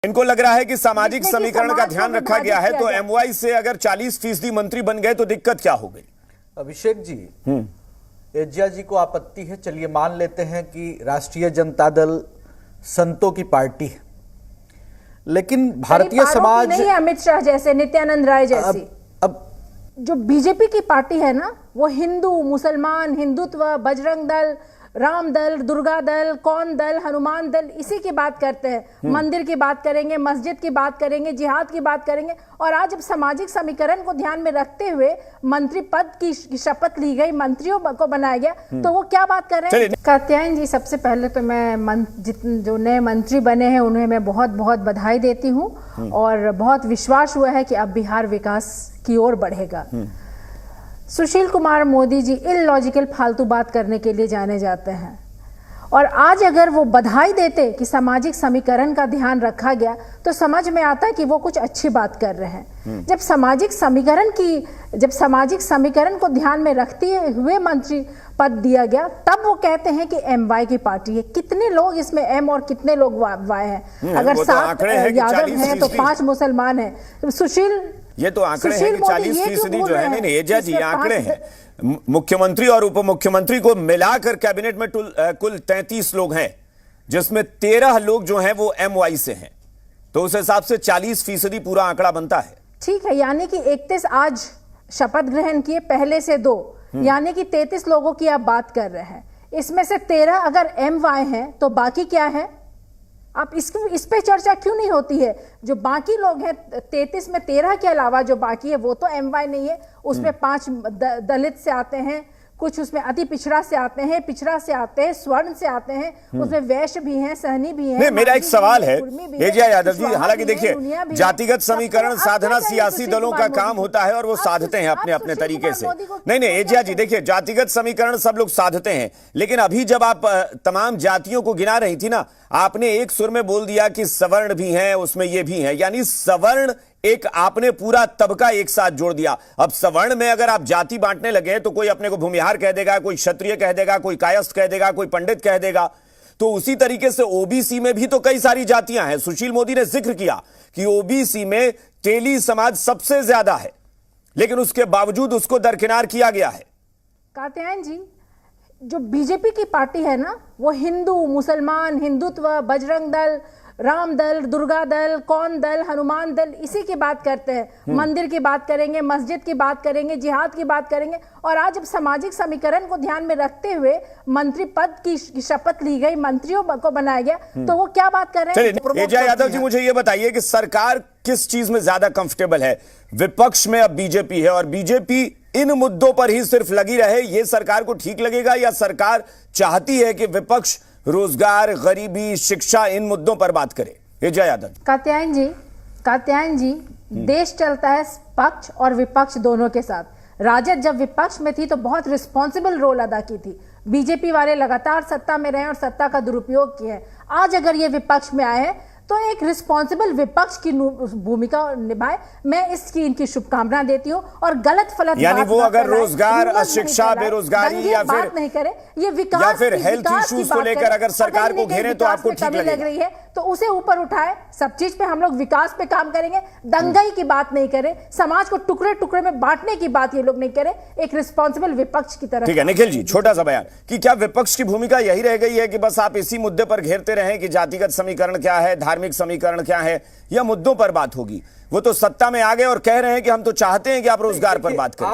इनको लग रहा है कि सामाजिक समीकरण का ध्यान रखा गया है, तो एमवाई से अगर 40% मंत्री बन गए तो दिक्कत क्या हो गई? अभिषेक जी, एजिया जी को आपत्ति है। चलिए मान लेते हैं कि राष्ट्रीय जनता दल संतों की पार्टी है, लेकिन भारतीय समाज नहीं है, अमित शाह जैसे, नित्यानंद राय जैसी। अब जो बीजेपी की पार्टी है ना, वो हिंदू, मुसलमान, हिंदुत्व, बजरंग दल, राम दल, दुर्गा दल, कौन दल, हनुमान दल, इसी की बात करते हैं। मंदिर की बात करेंगे, मस्जिद की बात करेंगे, जिहाद की बात करेंगे। और आज जब सामाजिक समीकरण को ध्यान में रखते हुए मंत्री पद की शपथ ली गई, मंत्रियों को बनाया गया, तो वो क्या बात कर रहे हैं? कात्यायन जी, सबसे पहले तो मैं जो नए मंत्री बने हैं उन्हें मैं बहुत बहुत बधाई देती हूँ और बहुत विश्वास हुआ है कि अब बिहार विकास की ओर बढ़ेगा। सुशील कुमार मोदी जी इलॉजिकल फालतू बात करने के लिए जाने जाते हैं, और आज अगर वो बधाई देते कि सामाजिक समीकरण का ध्यान रखा गया तो समझ में आता है कि वो कुछ अच्छी बात कर रहे हैं। जब सामाजिक समीकरण को ध्यान में रखते हुए मंत्री पद दिया गया, तब वो कहते हैं कि एमवाई की पार्टी है। कितने लोग इसमें एम और कितने लोग वाई हैं? अगर 7 यादव हैं तो 5 मुसलमान हैं। सुशील, ये तो आंकड़े हैं कि 40% जो है, नहीं एजा जी, आंकड़े हैं। मुख्यमंत्री और उप मुख्यमंत्री को मिलाकर कैबिनेट में कुल 33 लोग हैं, जिसमें 13 लोग जो हैं वो एमवाई से हैं, तो उस हिसाब से 40% पूरा आंकड़ा बनता है। ठीक है, यानी कि 31 आज शपथ ग्रहण किए, पहले से 2, यानी कि 33 लोगों की आप बात कर रहे हैं। इसमें से 13 अगर एमवाई हैं तो बाकी क्या है? आप इस पे चर्चा क्यों नहीं होती है? जो बाकी लोग हैं 33 में 13 के अलावा जो बाकी है वो तो एमवाई नहीं है। उसमें 5 दलित से आते हैं, कुछ उसमें अति पिछड़ा से आते हैं, पिछड़ा से आते हैं, स्वर्ण से आते हैं, उसमें वैश्य भी हैं, सहनी भी हैं। मेरा एक सवाल है एजिया यादव जी, हालांकि देखिए जातिगत समीकरण साधना सियासी दलों का काम होता है और वो साधते हैं अपने अपने तरीके से। नहीं एजिया जी, देखिए जातिगत समीकरण सब लोग साधते हैं, लेकिन अभी जब आप तमाम जातियों को गिना रही थी ना, आपने एक सुर में बोल दिया कि सवर्ण भी हैं, उसमें ये भी हैं, यानी सवर्ण एक आपने पूरा तबका एक साथ जोड़ दिया। अब सवर्ण में अगर आप जाति बांटने लगे तो कोई अपने को भूमिहार कह देगा, कोई क्षत्रिय कह देगा, कोई कायस्थ कह देगा, कोई पंडित कह देगा। तो उसी तरीके से ओबीसी में भी तो कई सारी जातियां हैं। सुशील मोदी ने जिक्र किया कि ओबीसी में तेली समाज सबसे ज्यादा है, लेकिन उसके बावजूद उसको दरकिनार किया गया है। कात्यायन जी, जो बीजेपी की पार्टी है ना, वो हिंदू, मुसलमान, हिंदुत्व, बजरंग दल, राम दल, दुर्गा दल, कौन दल, हनुमान दल, इसी की बात करते हैं। मंदिर की बात करेंगे, मस्जिद की बात करेंगे, जिहाद की बात करेंगे। और आज जब सामाजिक समीकरण को ध्यान में रखते हुए मंत्री पद की शपथ ली गई, मंत्रियों को बनाया गया, तो वो क्या बात कर रहे हैं? एजा यादव जी, मुझे ये बताइए कि सरकार किस चीज में ज्यादा कंफर्टेबल है? विपक्ष में अब बीजेपी है और बीजेपी इन मुद्दों पर ही सिर्फ लगी रहे, ये सरकार को ठीक लगेगा, या सरकार चाहती है कि विपक्ष रोजगार, गरीबी, शिक्षा, इन मुद्दों पर बात करे? एजा यादव। कात्यायन जी, देश चलता है पक्ष और विपक्ष दोनों के साथ। राजद जब विपक्ष में थी तो बहुत रिस्पॉन्सिबल रोल अदा की थी। बीजेपी वाले लगातार सत्ता में रहे और सत्ता का दुरुपयोग किया है। आज अगर ये विपक्ष में आए हैं तो एक रिस्पॉन्सिबल विपक्ष की भूमिका निभाए। मैं इसकी इनकी शुभकामना देती हूँ। और गलत फलत यानी वो अगर रोजगार, शिक्षा, बेरोजगारी या फिर नहीं करे, ये विकास या फिर हेल्थ इश्यूज को लेकर अगर सरकार को घेरे तो आपको ठीक लग रही है तो उसे ऊपर उठाए। सब चीज पे हम लोग विकास पे काम करेंगे, दंगाई की बात नहीं करें, समाज को टुकड़े टुकड़े में बांटने की बात ये लोग नहीं करें, एक रिस्पॉन्सिबल विपक्ष की तरह। ठीक है निखिल जी, छोटा सा बयान कि क्या विपक्ष की भूमिका यही रह गई है कि बस आप इसी मुद्दे पर घेरते रहें कि जातिगत समीकरण क्या है, धार्मिक समीकरण क्या है, या मुद्दों पर बात होगी? वो तो सत्ता में आ गए और कह रहे हैं कि हम तो चाहते हैं कि आप रोजगार पर बात करें।